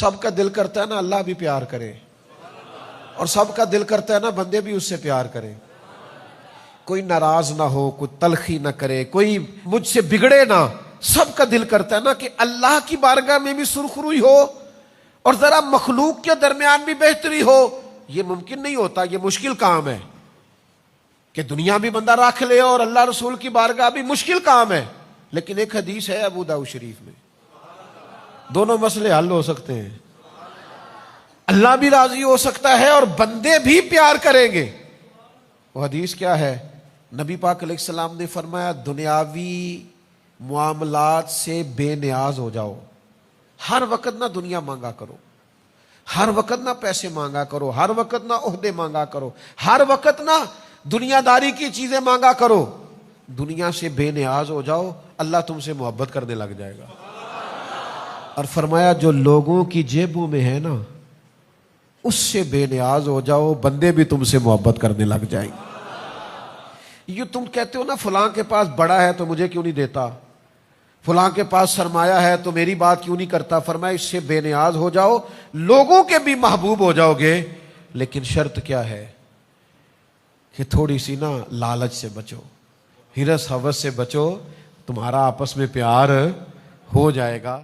سب کا دل کرتا ہے نا اللہ بھی پیار کرے، اور سب کا دل کرتا ہے نا بندے بھی اس سے پیار کریں، کوئی ناراض نہ ہو، کوئی تلخی نہ کرے، کوئی مجھ سے بگڑے نہ. سب کا دل کرتا ہے نا کہ اللہ کی بارگاہ میں بھی سرخروئی ہو اور ذرا مخلوق کے درمیان بھی بہتری ہو. یہ ممکن نہیں ہوتا، یہ مشکل کام ہے کہ دنیا بھی بندہ رکھ لے اور اللہ رسول کی بارگاہ بھی، مشکل کام ہے. لیکن ایک حدیث ہے ابو داؤد شریف میں، دونوں مسئلے حل ہو سکتے ہیں. اللہ بھی راضی ہو سکتا ہے اور بندے بھی پیار کریں گے. وہ حدیث کیا ہے؟ نبی پاک علیہ السلام نے فرمایا دنیاوی معاملات سے بے نیاز ہو جاؤ. ہر وقت نہ دنیا مانگا کرو، ہر وقت نہ پیسے مانگا کرو، ہر وقت نہ عہدے مانگا کرو، ہر وقت نہ دنیا داری کی چیزیں مانگا کرو. دنیا سے بے نیاز ہو جاؤ، اللہ تم سے محبت کرنے لگ جائے گا. اور فرمایا جو لوگوں کی جیبوں میں ہے نا اس سے بے نیاز ہو جاؤ، بندے بھی تم سے محبت کرنے لگ جائیں گے. یہ تم کہتے ہو نا فلاں کے پاس بڑا ہے تو مجھے کیوں نہیں دیتا، فلاں کے پاس سرمایہ ہے تو میری بات کیوں نہیں کرتا. فرمایا اس سے بے نیاز ہو جاؤ، لوگوں کے بھی محبوب ہو جاؤ گے. لیکن شرط کیا ہے کہ تھوڑی سی نا لالچ سے بچو، ہرس ہوس سے بچو، تمہارا آپس میں پیار ہو جائے گا.